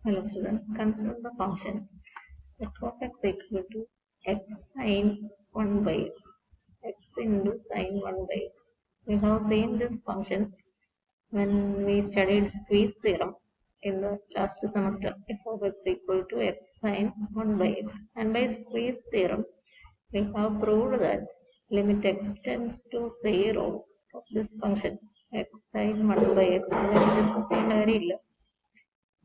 Hello students, consider the function f of x equal to x sin 1 by x into sin 1 by x. We have seen this function when we studied squeeze theorem in the last semester. F of x equal to x sin 1 by x. And by squeeze theorem, we have proved that limit x tends to 0 of this function x sin 1 by x. Discuss ചെയ്യുന്ന കാര്യമില്ല.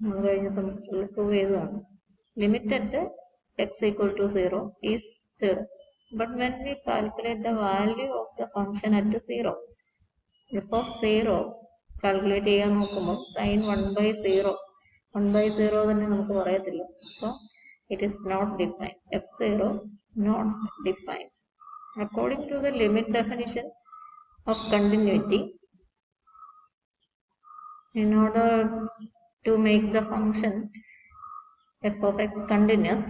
നമ്മൾ കഴിഞ്ഞ സെമസ്റ്ററിൽ prove ചെയ്തതാണ്. Limit at x equal to 0 is 0. But when we calculate the value of the function at 0, f of 0 calculate ചെയ്യാൻ നോക്കുമ്പോൾ sign 1/0 തന്നെ നമുക്ക് പറയത്തില്ല. So it is not defined. f0 not defined. According to the limit definition of continuity, in order to make the function f of x continuous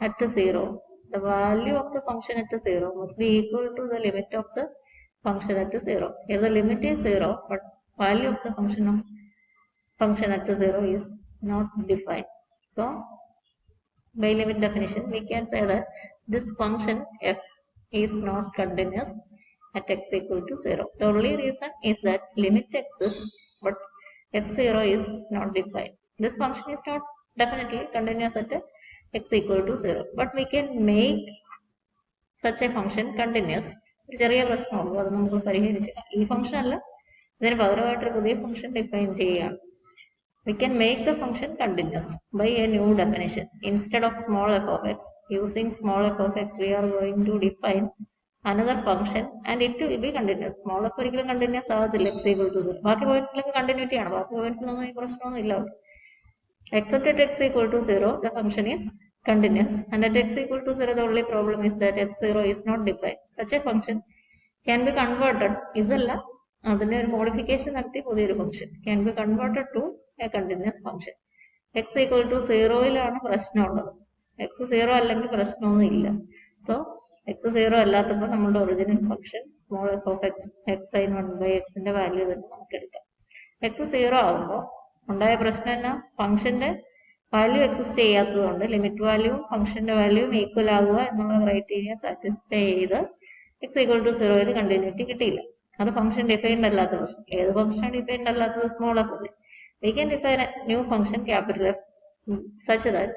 at 0, the value of the function at 0 must be equal to the limit of the function at 0. Here the limit is 0, but value of the function at 0 is not defined. So by limit definition, we can say that this function f is not continuous at x equal to 0. The only reason is that limit exists, but f0 is not defined. This function is not definitely continuous at x equal to 0. But we can make such a function continuous. ഒരു ചെറിയ പ്രശ്നമുള്ളൂ, അത് നമുക്ക് പരിഹരിച്ചില്ല. ഈ function അല്ല, ഇതിന് പകരമായിട്ടൊരു പുതിയ function define ചെയ്യുകയാണ്. We can make the function continuous by a new definition. Instead of small f of x, using small f of x, we are going to define another function and it will be continuous. Small f ഒരിക്കലും continuous ആകത്തില്ല x equal to 0. ബാക്കി പോയിന്റ്സിലൊക്കെ continuity ആണ്. ബാക്കി പോയിന്റ്സിലൊന്നും ഈ പ്രശ്നമൊന്നും ഇല്ല. Except at x equal to 0, the function is continuous. And at x equal to 0, the only problem is that f0 is not defined. Such a function can be converted. ഇതല്ല, അതിനെ ഒരു modification നടത്തി പുതിയൊരു function can be converted to a continuous function. x equal to 0-ലാണ് പ്രശ്നമുള്ളത്. x 0 അല്ലെങ്കിൽ പ്രശ്നമൊന്നും ഇല്ല. So x 0 അല്ലാത്തപ്പോൾ നമ്മുടെ original function small f of x x sin 1/x ന്റെ വാല്യൂ തന്നെ നമുക്ക് എടുക്കാം. x 0 ആകുമ്പോൾ ഉണ്ടായ പ്രശ്നം എന്നാ, ഫംഗ്ഷന്റെ വാല്യൂ എക്സിസ്റ്റ് ചെയ്യാത്തതുകൊണ്ട് ലിമിറ്റ് വാല്യൂവും ഫംഗ്ഷന്റെ വാല്യൂവും ഈക്വൽ ആകുക എന്നുള്ള ക്രൈറ്റീരിയ സാറ്റിസ്ഫൈ ചെയ്ത് x equal to 0-ൽ കണ്ടിന്യൂറ്റി കിട്ടിയില്ല. അത് ഫംഗ്ഷൻ ഡിഫൈൻഡ് അല്ലാത്ത പ്രശ്നം. ഏത് ഫംഗ്ഷൻ ഡിഫൈൻഡ് അല്ലാത്തത് സ്മോൾ f അല്ലേ. We can define a new function capital F such that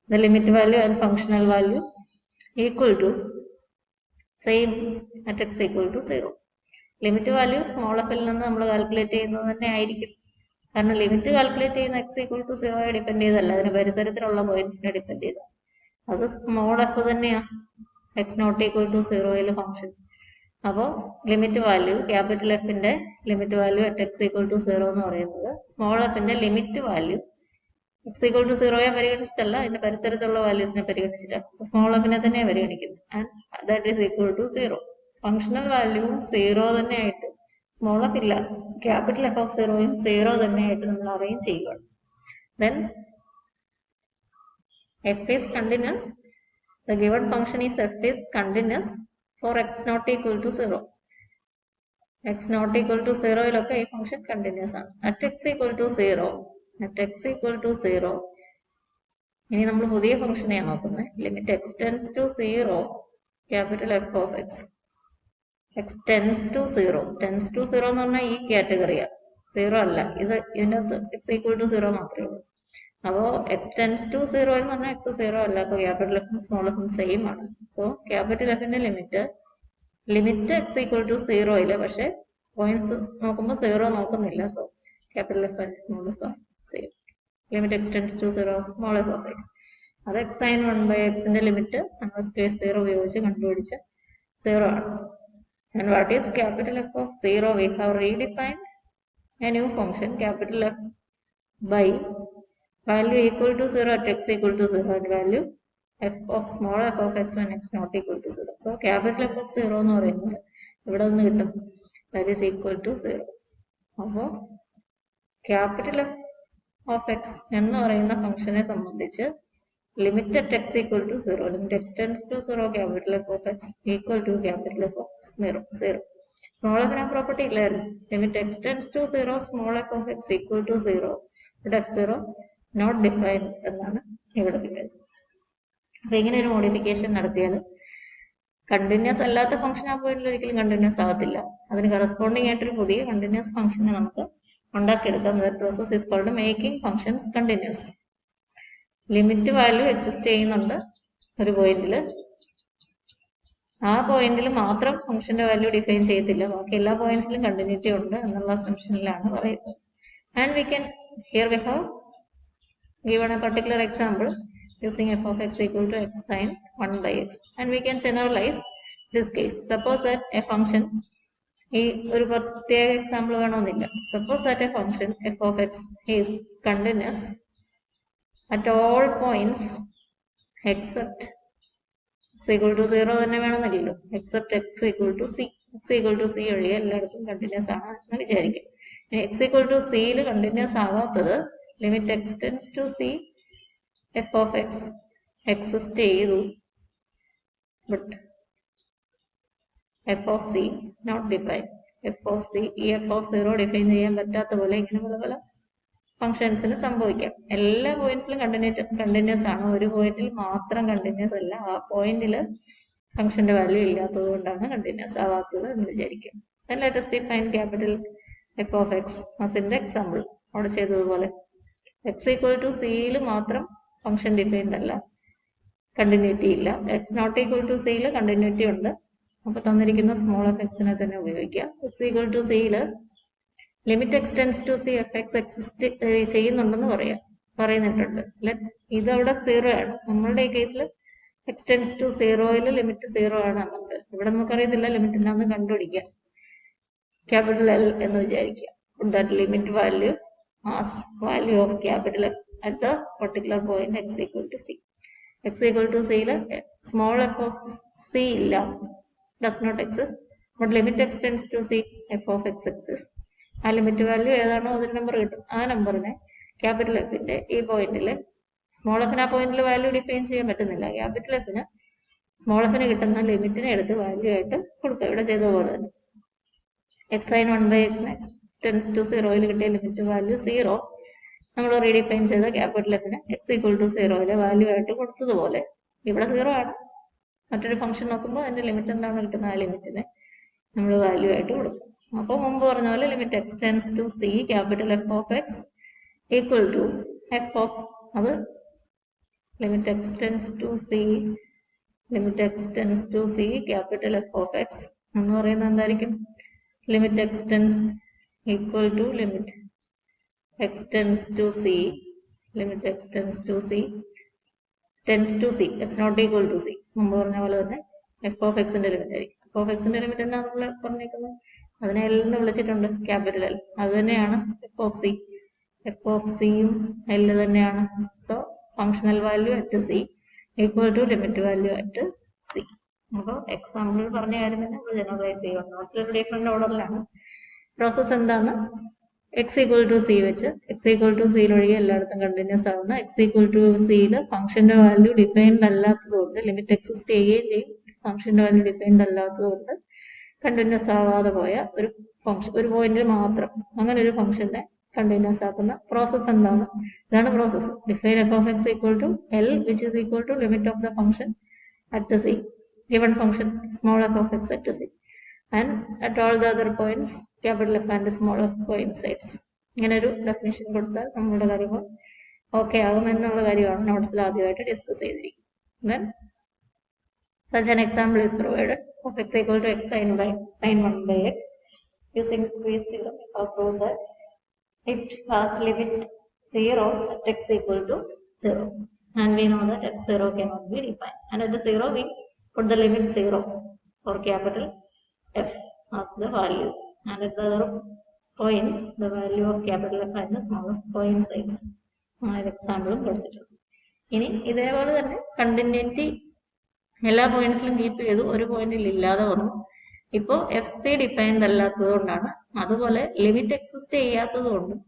the limit value and functional value equal to same at x equal to 0. Limit value small എഫിൽ നിന്ന് നമ്മൾ calculate ചെയ്യുന്നത് തന്നെ ആയിരിക്കും. കാരണം limit calculate ചെയ്യുന്ന x equal to 0 depend ചെയ്തല്ല, അതിന് പരിസരത്തിലുള്ള പോയിന്റ്സിനെ ഡിപ്പെൻഡ് ചെയ്ത. അത് സ്മോൾ എഫ് തന്നെയാണ് x നോട്ട് ഈക്വൽ ടു 0-ൽ ഫംഗ്ഷൻ. അപ്പോൾ ലിമിറ്റ് വാല്യൂ ക്യാപിറ്റൽ എഫിന്റെ limit value at x equal to 0 എന്ന് പറയുന്നത് സ്മോൾ എഫിന്റെ limit value x equal to 0-യെ പരിഗണിച്ചിട്ടല്ല, അതിന്റെ പരിസരത്തുള്ള വാല്യൂസിനെ പരിഗണിച്ചിട്ടാണ്. സ്മോൾ എഫിനെ തന്നെയാണ് പരിഗണിക്കുന്നത്. And that is equal to 0. Functional വാല്യൂവും 0 തന്നെ ആയിട്ട്, സ്മോൾ എഫ് ഇല്ല, ക്യാപിറ്റൽ എഫ് ഓഫ് 0-യും 0 തന്നെ ആയിട്ട് നമ്മൾ അറേഞ്ച് ചെയ്യുകയാണ്. Then f is continuous. The given function is f is continuous for x not equal to 0. x not equal to 0-ലൊക്കെ ഈ ഫംഗ്ഷൻ കണ്ടിന്യൂസ് ആണ്. at x equal to 0, at x equal to 0, ഇനി നമ്മൾ പുതിയ ഫംഗ്ഷനെയാണ് നോക്കുന്നത്. Limit x tends to 0, capital f of x. x tends to 0. tends to 0 എന്ന് പറഞ്ഞാൽ ഈ കാറ്റഗറിയാണ്, 0 അല്ല. ഇതിനകത്ത് x equal to 0 മാത്രമേ ഉള്ളൂ. അപ്പോൾ x tends to 0 എന്ന് പറഞ്ഞാൽ x 0 അല്ല. അപ്പോൾ ക്യാപിറ്റൽ എഫും സ്മോൾ എഫും സെയിം ആണ്. സോ ക്യാപിറ്റൽ എഫിന്റെ ലിമിറ്റ് x equal to 0-ല്, പക്ഷെ പോയിന്റ്സ് നോക്കുമ്പോൾ 0 നോക്കുന്നില്ല. So capital F and small F ആണ് same. Limit x tends to 0 of small f of x. അത് x sin 1/x ന്റെ ലിമിറ്റ് നമ്മൾ സ്ക്വയർ തിയറം ഉപയോഗിച്ച് കണ്ടുപിടിച്ച 0 ആണ്. And what is capital F of 0? We have redefined a new function capital F by value equal to 0 at x equal to 0 and value f of small f of x when x not equal to 0. So capital F of 0 എന്ന് പറയുന്നത് ഇവിടെ നിന്ന് കിട്ടും, that is equal to 0. അപ്പോൾ capital F of X എന്ന് പറയുന്ന ഫംഗ്ഷനെ സംബന്ധിച്ച് limit at x equal to 0, limit x tends to 0, capital F of x equal to capital F of 0. Small f ന് പ്രോപ്പർട്ടി ഇല്ലായിരുന്നു. limit x tends to 0, small f of x equal to 0, but f0 not defined എന്നാണ് ഇവിടെ കിട്ടുന്നത്. അപ്പൊ ഇങ്ങനെ ഒരു modification നടത്തിയാൽ continuous അല്ലാത്ത ഫംഗ്ഷൻ ആ പോയിന്റിൽ ഒരിക്കലും കണ്ടിന്യൂസ് ആകത്തില്ല. അതിന് കറസ്പോണ്ടിങ് ആയിട്ടൊരു പുതിയ കണ്ടിന്യൂസ് ഫംഗ്ഷനെ നമുക്ക് ഉണ്ടാക്കിയെടുക്കാം. Process is called making functions continuous. Limit value exist ചെയ്യുന്നുണ്ട് ഒരു പോയിന്റിൽ. ആ പോയിന്റിൽ മാത്രം ഫംഗ്ഷന്റെ വാല്യൂ ഡിഫൈൻ ചെയ്യത്തില്ല, ബാക്കി എല്ലാ പോയിന്റ്സിലും കണ്ടിന്യൂറ്റി ഉണ്ട് എന്നുള്ള അസംഷനിലാണ് പറയുന്നത്. And we can here we have given a particular example using f of x equal to x sin 1 by x, and we can generalize this case. Suppose that a function, ഈ ഒരു പ്രത്യേക example വേണമെന്നില്ല, suppose that A function f of x is continuous at all points except x equal to 0 തന്നെ വേണമെന്നില്ലല്ലോ, except x equal to c. x equal to c ഒഴികെ എല്ലായിടത്തും continuous ആണ് എന്ന് വിചാരിക്കും. x equal to c യിൽ continuous ആവാത്തത് limit x tends to c f of x exist ചെയ്തു, but f of c not defined. f of c ഈ f of 0 define ചെയ്യാൻ പറ്റാത്ത പോലെ ഇങ്ങനെ പല പല ഫംഗ്ഷൻസിന് സംഭവിക്കാം. എല്ലാ പോയിന്റ്സിലും കണ്ടിന്യൂസ് ആണ്, ഒരു പോയിന്റിൽ മാത്രം കണ്ടിന്യൂസ് അല്ല. ആ പോയിന്റിൽ ഫംഗ്ഷന്റെ വാല്യൂ ഇല്ലാത്തത് കൊണ്ടാണ് കണ്ടിന്യൂസ് ആവാത്തത് എന്ന് വിചാരിക്കും. Then let us define capital f of x as in the example അവിടെ ചെയ്തതുപോലെ. x equal to c യിൽ മാത്രം ഫംഗ്ഷൻ ഡിഫൈൻഡ് അല്ല, കണ്ടിന്യൂറ്റി ഇല്ല. x not equal to c യിൽ കണ്ടിന്യൂറ്റി ഉണ്ട്. അപ്പൊ തന്നിരിക്കുന്ന സ്മോൾ എഫ് എക്സിനെ തന്നെ ഉപയോഗിക്കുക. x ഈക്വൽ ടു c യിൽ limit x tends to c F X exist ചെയ്യുന്നുണ്ടെന്ന് പറയുന്നിട്ടുണ്ട്. ഇതവിടെ 0 ആണ്. നമ്മളുടെ ഈ കേസിൽ x ടെൻസ് ടു 0യിൽ ലിമിറ്റ് 0 ആണ് എന്നുണ്ട്. ഇവിടെ നമുക്കറിയത്തില്ല ലിമിറ്റ് എന്താണെന്ന് കണ്ടുപിടിക്കാം. ക്യാപിറ്റൽ L എന്ന് വിചാരിക്കുക. That limit value as value of capital F at the particular point x equal to c. x equal to c യിൽ small f of c ഇല്ല, does not exist, but limit x tends to c f of x exists. ആ limit value ഏതാണോ അതൊരു number കിട്ടും. ആ നമ്പറിനെ capital എഫിന്റെ ഈ പോയിന്റിൽ, സ്മോൾ എഫിന് ആ പോയിന്റിൽ വാല്യൂ ഡിഫൈൻ ചെയ്യാൻ പറ്റുന്നില്ല, ക്യാപിറ്റൽ എഫിന് സ്മോൾ എഫിന് കിട്ടുന്ന ലിമിറ്റിനെ എടുത്ത് വാല്യൂ ആയിട്ട് കൊടുക്കുക. ഇവിടെ ചെയ്ത പോലെ തന്നെ x sin 1 by x next tends to 0യിൽ കിട്ടിയ ലിമിറ്റ് വാല്യൂ 0 നമ്മൾ റീഡിഫൈൻ ചെയ്ത ക്യാപിറ്റൽ എഫിന് x ഈക്വൽ ടു 0യിലെ വാല്യൂ ആയിട്ട് കൊടുത്തതുപോലെ ഇവിടെ 0 ആണ്. മറ്റൊരു ഫംഗ്ഷൻ നോക്കുമ്പോൾ അതിന്റെ ലിമിറ്റ് എന്താണ് കിട്ടുന്ന ആ ലിമിറ്റിനെ നമ്മൾ വാല്യൂ ആയിട്ട് കൊടുക്കും. അപ്പോൾ മുമ്പ് പറഞ്ഞ പോലെ limit x tends to c capital f of x equal to f of, അത് limit x tends to c capital f of x എന്ന് പറയുന്നത് എന്തായിരിക്കും? Limit x tends equal to limit x tends to c, limit x tends to c x not equal to c. മുമ്പ് പറഞ്ഞ പോലെ തന്നെ f of x ന്റെ limit ആയിരിക്കും. f of x ന്റെ ലിമിറ്റ് എന്നാ നമ്മൾ പറഞ്ഞേക്കുന്നത്? അതിനെ L എന്ന് വിളിച്ചിട്ടുണ്ട്, ക്യാപിറ്റൽ L. അത് തന്നെയാണ് f of c. f of c യും L തന്നെയാണ്. So functional value at c equal to limit value at c. അപ്പോൾ എക്സാമ്പിൾ പറഞ്ഞ കാര്യം തന്നെ നമ്മൾ ജനറലൈസ് ചെയ്യുക. നോട്ടിലൊരു ഡിഫറെന്റ് ഓർഡറിലാണ്. പ്രോസസ് എന്താണ്? x ഈക്വൽ ടു സി വെച്ച് x ഈക്വൽ ടു സിയിൽ ഒഴികെ എല്ലായിടത്തും കണ്ടിന്യൂസ് ആവുന്ന x ഈക്വൽ ടു സിയിൽ ഫംഗ്ഷന്റെ വാല്യൂ ഡിഫൈൻഡ് അല്ലാത്തതുകൊണ്ട് ലിമിറ്റ് എക്സിസ്റ്റ് ചെയ്യുകയും ചെയ്യും. ഫംഗ്ഷന്റെ വാല്യൂ ഡിഫൈൻഡ് അല്ലാത്തതുകൊണ്ട് കണ്ടിന്യൂസ് ആവാതെ പോയ ഒരു ഫംഗ്ഷൻ, ഒരു പോയിന്റിൽ മാത്രം അങ്ങനെ ഒരു ഫംഗ്ഷനെ കണ്ടിന്യൂസ് ആക്കുന്ന പ്രോസസ് എന്താണ്? ഇതാണ് process. Define f of x equal to L which is equal to limit of the function at c, given function small f of x at c, and at all the other points capital F and small f coincides. ഇങ്ങനെ ഒരു definition കൊടുത്താൽ നമ്മുടെ കാര്യങ്ങൾ okay ആകും എന്നുള്ള കാര്യമാണ് നോട്ട്സിൽ ആദ്യമായിട്ട് discuss ചെയ്തിരിക്കുന്നത്. Then such an example is provided of x equal to x sin 1 by x. Using squeeze theorem, we have proved that it has limit 0 at x equal to 0, and we know that f0 cannot be defined, and at the 0 we put the limit 0 for capital F as the value, and at the other points the value of capital F and the small f coincides. എക്സാമ്പിളും കൊടുത്തിട്ടുണ്ട്. ഇനി ഇതേപോലെ തന്നെ continuity എല്ലാ പോയിന്റ്സിലും keep ചെയ്തു, ഒരു പോയിന്റിൽ ഇല്ലാതെ വന്നു. ഇപ്പോൾ എഫ് സി ഡിഫൈൻഡ് അല്ലാത്തത് കൊണ്ടാണ്, അതുപോലെ ലിമിറ്റ് എക്സിസ്റ്റ് ചെയ്യാത്തത് കൊണ്ടും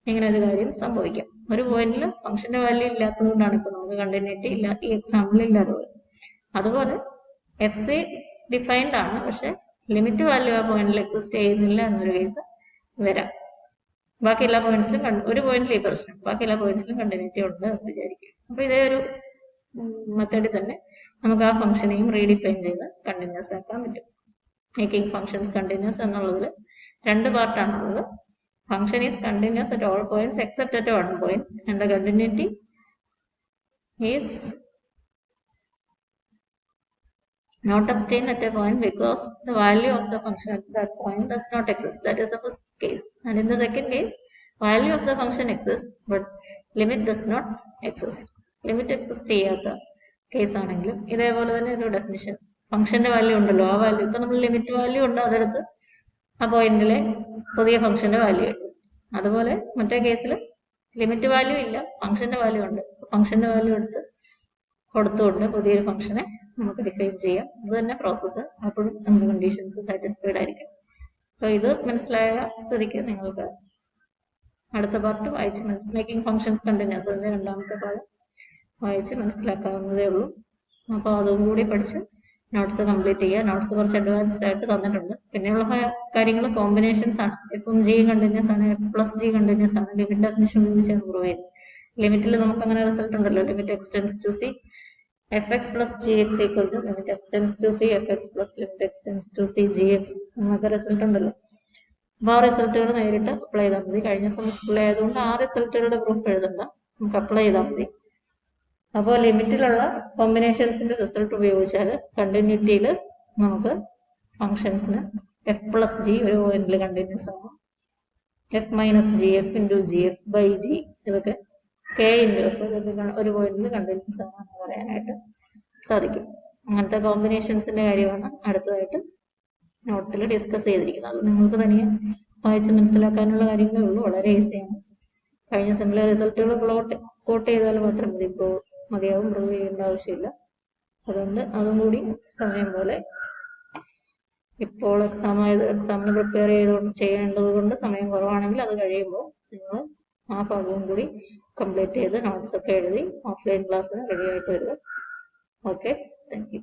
ഇങ്ങനെ ഒരു കാര്യം സംഭവിക്കാം. ഒരു പോയിന്റിൽ ഫംഗ്ഷന്റെ വാല്യൂ ഇല്ലാത്തത് കൊണ്ടാണ് ഇപ്പൊ നമുക്ക് കണ്ടിന്യൂറ്റി ഇല്ല ഈ എക്സാമ്പിളിൽ ഇല്ലാതെ പോയത്. അതുപോലെ എഫ് സി ഡിഫൈൻഡ് ആണ്, പക്ഷെ ലിമിറ്റ് വാല്യൂ ആ പോയിന്റിൽ എക്സിസ്റ്റ് ചെയ്യുന്നില്ല എന്നൊരു കേസ് വരാം. ബാക്കി എല്ലാ പോയിന്റ്സിലും ഒരു പോയിന്റിൽ ഈ പ്രശ്നം, ബാക്കി എല്ലാ പോയിന്റ്സിലും കണ്ടിന്യൂറ്റി ഉണ്ട് എന്ന് വിചാരിക്കും. അപ്പൊ ഇതേ ഒരു മെത്തേഡിൽ തന്നെ നമുക്ക് ആ ഫംഗ്ഷനെയും റീഡിഫൈൻ ചെയ്ത് കണ്ടിന്യൂസ് ആക്കാൻ പറ്റും. മേക്കിംഗ് ഫംഗ്ഷൻസ് കണ്ടിന്യൂസ് എന്നുള്ളതിൽ രണ്ട് പാർട്ടാണുള്ളത്. Function is continuous at all points except at one point and the continuity is not obtained at a point because the value of the function at that point does not exist. That is the first case. And in the second case, value of the function exists, but limit does not exist. Limit exist ചെയ്യാത്ത case ആണെങ്കിലും ഇതേപോലെ തന്നെ ഒരു definition, ഫംഗ്ഷന്റെ value ഉണ്ടല്ലോ, ആ value ഇപ്പൊ നമ്മൾ ലിമിറ്റ് വാല്യൂ ഉണ്ട്, അതെടുത്ത് ആ പോയിന്റിലെ പുതിയ ഫംഗ്ഷന്റെ വാല്യൂ ഇട്ടു. അതുപോലെ മറ്റേ കേസിൽ ലിമിറ്റ് വാല്യൂ ഇല്ല, ഫംഗ്ഷന്റെ വാല്യൂ ഉണ്ട്, ഫംഗ്ഷന്റെ വാല്യൂ എടുത്ത് കൊടുത്തുകൊണ്ട് പുതിയൊരു ഫംഗ്ഷനെ നമുക്ക് ഡിഫൈൻ ചെയ്യാം. ഇത് തന്നെ പ്രോസസ്സ്, അപ്പോഴും നമ്മുടെ കണ്ടീഷൻസ് സാറ്റിസ്ഫൈഡ് ആയിരിക്കും. സോ ഇത് മനസ്സിലായ സ്ഥിതിക്ക് നിങ്ങൾക്ക് അടുത്ത പാർട്ട് വായിച്ച് മേക്കിംഗ് ഫംഗ്ഷൻസ് കണ്ടിന്യൂസ് അതിന്റെ രണ്ടാമത്തെ ഭാഗം വായിച്ച് മനസ്സിലാക്കാവുന്നതേ ഉള്ളൂ. അപ്പോൾ അതും കൂടി പഠിച്ച് നോട്ട്സ് കംപ്ലീറ്റ് ചെയ്യുക. നോട്ട്സ് കുറച്ച് അഡ്വാൻസ്ഡ് ആയിട്ട് തന്നിട്ടുണ്ട്. പിന്നെയുള്ള കാര്യങ്ങൾ കോമ്പിനേഷൻസ് ആണ്. എഫും ജിയും കണ്ടിന്യൂസ് ആണ്, എഫ് പ്ലസ് ജി കണ്ടിന്യൂസ് ആണ്. ലിമിറ്റ് ഡെഫിനിഷൻ ഉപയോഗിച്ചാണ് പ്രൂവ് ചെയ്യുന്നത്. ലിമിറ്റിൽ നമുക്ക് അങ്ങനെ റിസൾട്ട് ഉണ്ടല്ലോ, limit x tends to C fx plus gx equal to limit x tends to c fx plus limit x tends to c gx എന്നൊക്കെ result ഉണ്ടല്ലോ. അപ്പൊ ആ റിസൾട്ടുകൾ നേരിട്ട് അപ്ലൈ ചെയ്താൽ മതി. കഴിഞ്ഞ സെമസ്റ്ററിൽ ആയതുകൊണ്ട് ആ റിസൾട്ടുകളുടെ പ്രൂഫ് എഴുതണ്ട, നമുക്ക് അപ്ലൈ ചെയ്താൽ മതി. അപ്പോൾ ലിമിറ്റിലുള്ള കോമ്പിനേഷൻസിന്റെ റിസൾട്ട് ഉപയോഗിച്ചാൽ കണ്ടിന്യൂറ്റിയിൽ നമുക്ക് ഫംഗ്ഷൻസിന് എഫ് പ്ലസ് ജി ഒരു പോയിന്റിൽ കണ്ടിന്യൂസ് ആണ്, F minus G F into G F by G ഇതൊക്കെ കെ ഇൻറ്റു എഫ് ഒരു പോയിന്റിൽ കണ്ടിന്യൂസ് ആണെന്ന് പറയാനായിട്ട് സാധിക്കും. അങ്ങനത്തെ കോമ്പിനേഷൻസിന്റെ കാര്യമാണ് അടുത്തതായിട്ട് നോട്ടിൽ ഡിസ്കസ് ചെയ്തിരിക്കുന്നത്. അത് നിങ്ങൾക്ക് തനിയെ വായിച്ച് മനസ്സിലാക്കാനുള്ള കാര്യങ്ങളേ ഉള്ളൂ, വളരെ ഈസിയാണ്. കഴിഞ്ഞ സെമിലെ റിസൾട്ടുകൾ കോട്ട് ചെയ്താൽ മാത്രം മതി, മതിയാവും, പ്രൂവ് ചെയ്യേണ്ട ആവശ്യമില്ല. അതുകൊണ്ട് അതും കൂടി സമയം പോലെ ഇപ്പോൾ എക്സാമിന് പ്രിപ്പയർ ചെയ്യേണ്ടത് കൊണ്ട് സമയം കുറവാണെങ്കിൽ അത് കഴിയുമ്പോൾ നിങ്ങൾ ആ ഭാഗവും കൂടി കംപ്ലീറ്റ് ചെയ്ത് നോട്ട്സ് ഒക്കെ എഴുതി ഓഫ്ലൈൻ ക്ലാസ്സിന് റെഡി ആയിട്ട് വരിക. Okay, thank you.